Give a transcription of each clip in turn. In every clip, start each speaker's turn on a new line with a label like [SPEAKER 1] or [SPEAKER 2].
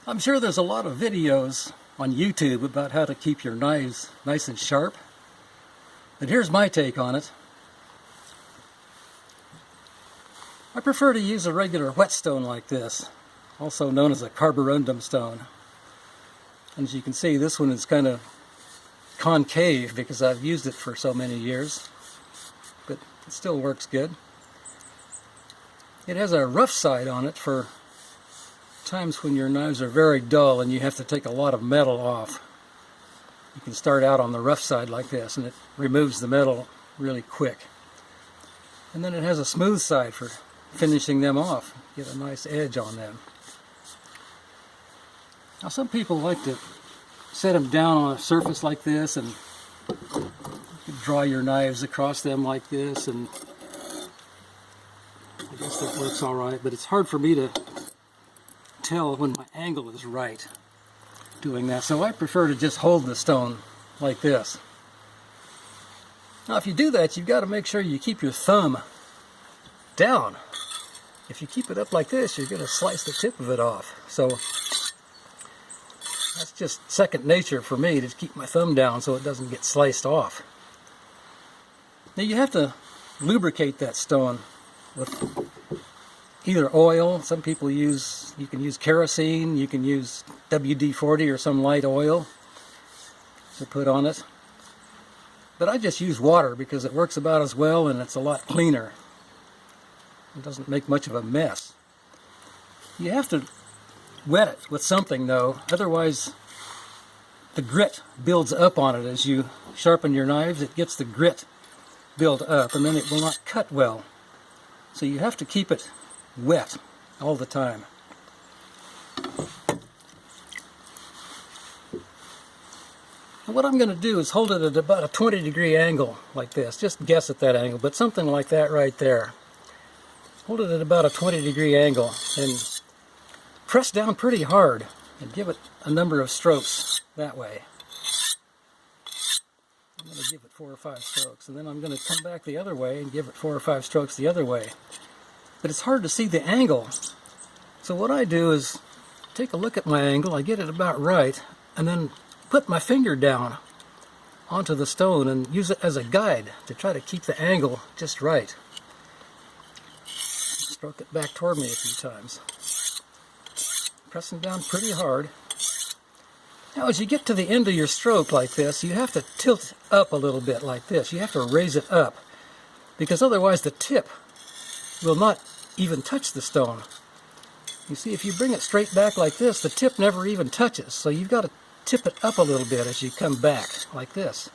[SPEAKER 1] I'm sure there's a lot of videos on YouTube about how to keep your knives nice and sharp, but here's my take on it. I prefer to use a regular whetstone like this, also known as a carborundum stone. And as you can see, this one is kind of concave because I've used it for so many years, but it still works good. It has a rough side on it for times when your knives are very dull and you have to take a lot of metal off. You can start out on the rough side like this and it removes the metal really quick. And then it has a smooth side for finishing them off. Get a nice edge on them. Now some people like to set them down on a surface like this and you draw your knives across them like this, and I guess that works alright, but it's hard for me to tell when my angle is right doing that, so I prefer to just hold the stone like this. Now if you do that, you've got to make sure you keep your thumb down. If you keep it up like this, you're going to slice the tip of it off. So that's just second nature for me, to keep my thumb down so it doesn't get sliced off. Now you have to lubricate that stone with either oil. Some people you can use kerosene, you can use WD-40 or some light oil to put on it. But I just use water because it works about as well and it's a lot cleaner. It doesn't make much of a mess. You have to wet it with something though, otherwise the grit builds up on it. As you sharpen your knives, it gets the grit build up and then it will not cut well. So you have to keep it wet all the time. And what I'm going to do is hold it at about a 20-degree angle like this. Just guess at that angle, but something like that right there. Hold it at about a 20-degree angle and press down pretty hard and give it a number of strokes that way. I'm going to give it 4 or 5 strokes, and then I'm going to come back the other way and give it 4 or 5 strokes the other way. But it's hard to see the angle. So what I do is take a look at my angle, I get it about right, and then put my finger down onto the stone and use it as a guide to try to keep the angle just right. Stroke it back toward me a few times. Pressing down pretty hard. Now as you get to the end of your stroke like this, you have to tilt up a little bit like this. You have to raise it up, because otherwise the tip will not even touch the stone. You see, if you bring it straight back like this, the tip never even touches. So you've got to tip it up a little bit as you come back like this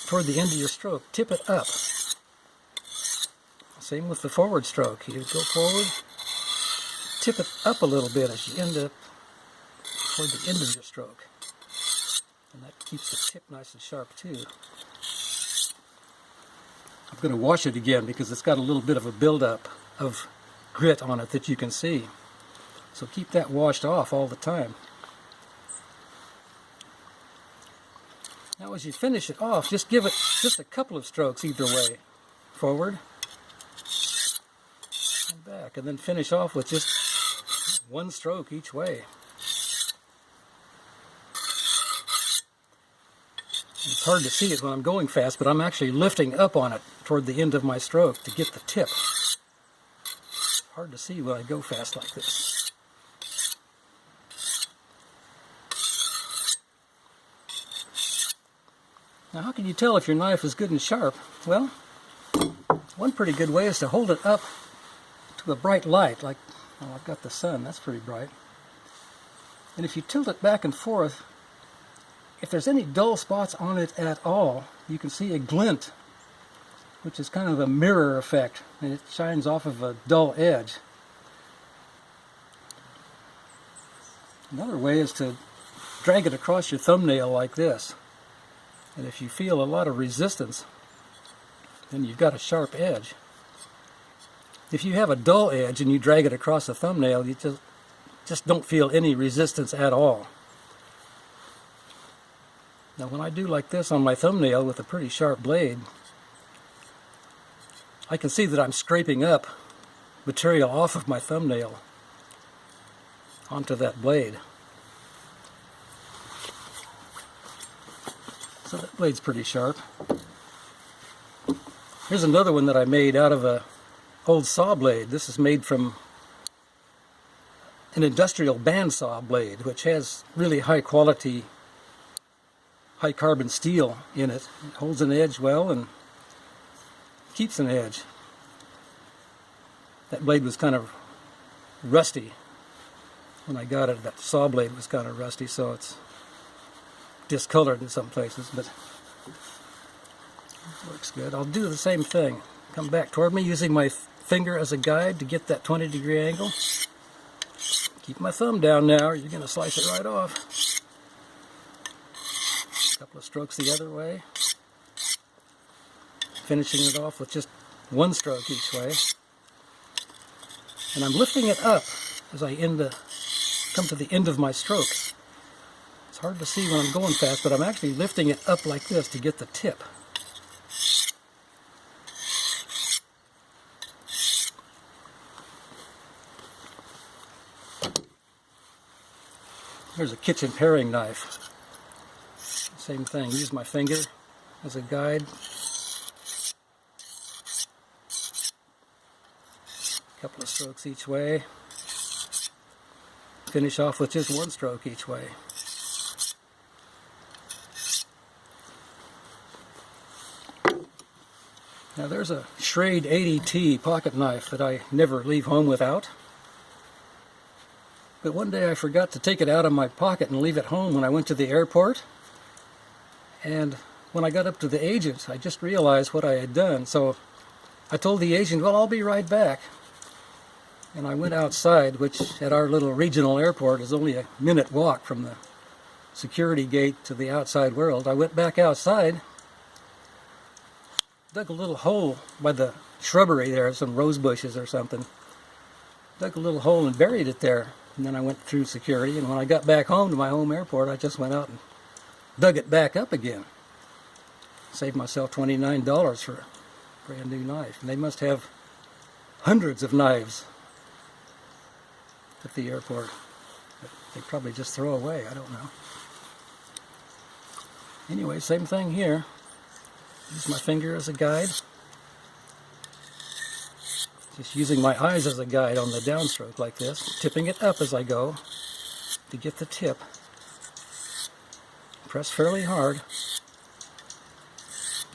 [SPEAKER 1] toward the end of your stroke. Tip it up. Same with the forward stroke. You go forward, tip it up a little bit as you end up toward the end of your stroke. And that keeps the tip nice and sharp too. I'm going to wash it again because it's got a little bit of a buildup of grit on it that you can see. So keep that washed off all the time. Now as you finish it off, just give it just a couple of strokes either way. Forward and back, and then finish off with just 1 stroke each way. It's hard to see it when I'm going fast, but I'm actually lifting up on it toward the end of my stroke to get the tip. It's hard to see when I go fast like this. Now how can you tell if your knife is good and sharp? Well, one pretty good way is to hold it up to a bright light, like, well, I've got the sun, that's pretty bright. And if you tilt it back and forth, if there's any dull spots on it at all, you can see a glint, which is kind of a mirror effect, and it shines off of a dull edge. Another way is to drag it across your thumbnail like this. And if you feel a lot of resistance, then you've got a sharp edge. If you have a dull edge and you drag it across the thumbnail, you just don't feel any resistance at all. Now when I do like this on my thumbnail with a pretty sharp blade, I can see that I'm scraping up material off of my thumbnail onto that blade. So that blade's pretty sharp. Here's another one that I made out of a old saw blade. This is made from an industrial bandsaw blade, which has really high quality, high carbon steel in it. It holds an edge well and keeps an edge. That blade was kind of rusty when I got it. That saw blade was kind of rusty, so it's discolored in some places, but it works good. I'll do the same thing. Come back toward me using my finger as a guide to get that 20-degree angle. Keep my thumb down now or you're going to slice it right off. A couple of strokes the other way. Finishing it off with just one stroke each way. And I'm lifting it up as I come to the end of my stroke. It's hard to see when I'm going fast, but I'm actually lifting it up like this to get the tip. Here's a kitchen paring knife. Same thing, use my finger as a guide. A couple of strokes each way. Finish off with just one stroke each way. Now there's a Schrade 80T pocket knife that I never leave home without. But one day I forgot to take it out of my pocket and leave it home when I went to the airport. And when I got up to the agent, I just realized what I had done. So I told the agent, well, I'll be right back. And I went outside, which at our little regional airport is only a minute walk from the security gate to the outside world. I went back outside, dug a little hole by the shrubbery there, some rose bushes or something. Dug a little hole and buried it there. And then I went through security, and when I got back home to my home airport, I just went out and dug it back up again. Saved myself $29 for a brand new knife. And they must have hundreds of knives at the airport that they probably just throw away. I don't know. Anyway, same thing here. Use my finger as a guide. Just using my eyes as a guide on the downstroke like this, tipping it up as I go to get the tip. Press fairly hard.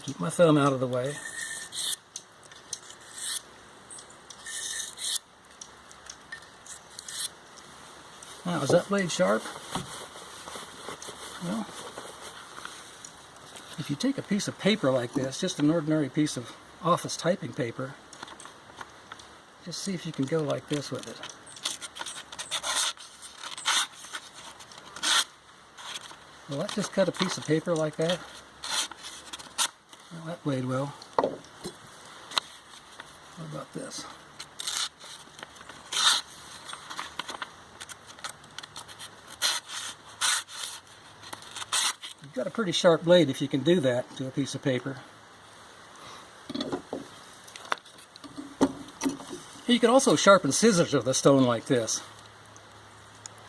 [SPEAKER 1] Keep my thumb out of the way. Now, is that blade sharp? Well, if you take a piece of paper like this, just an ordinary piece of office typing paper, just see if you can go like this with it. Will that just cut a piece of paper like that? Well, that blade will. What about this? You've got a pretty sharp blade if you can do that to a piece of paper. You can also sharpen scissors with a stone like this.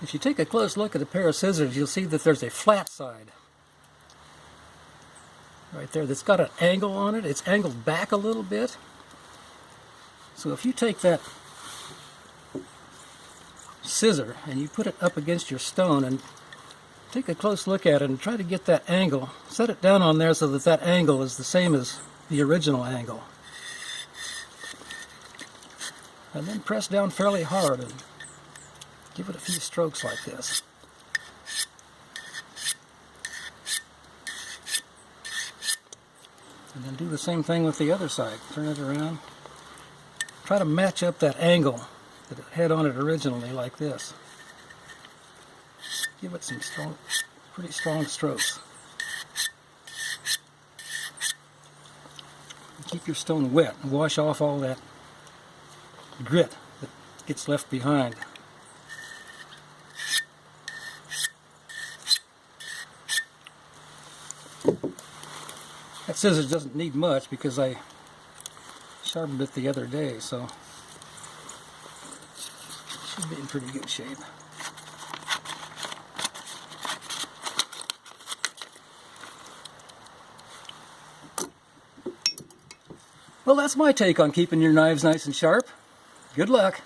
[SPEAKER 1] If you take a close look at a pair of scissors, you'll see that there's a flat side right there that's got an angle on it. It's angled back a little bit. So if you take that scissor and you put it up against your stone and take a close look at it and try to get that angle, set it down on there so that that angle is the same as the original angle. And then press down fairly hard and give it a few strokes like this. And then do the same thing with the other side. Turn it around. Try to match up that angle that it had on it originally like this. Give it some strong, pretty strong strokes. And keep your stone wet and wash off all that grit that gets left behind. That scissors doesn't need much because I sharpened it the other day, so it should be in pretty good shape. Well, that's my take on keeping your knives nice and sharp. Good luck.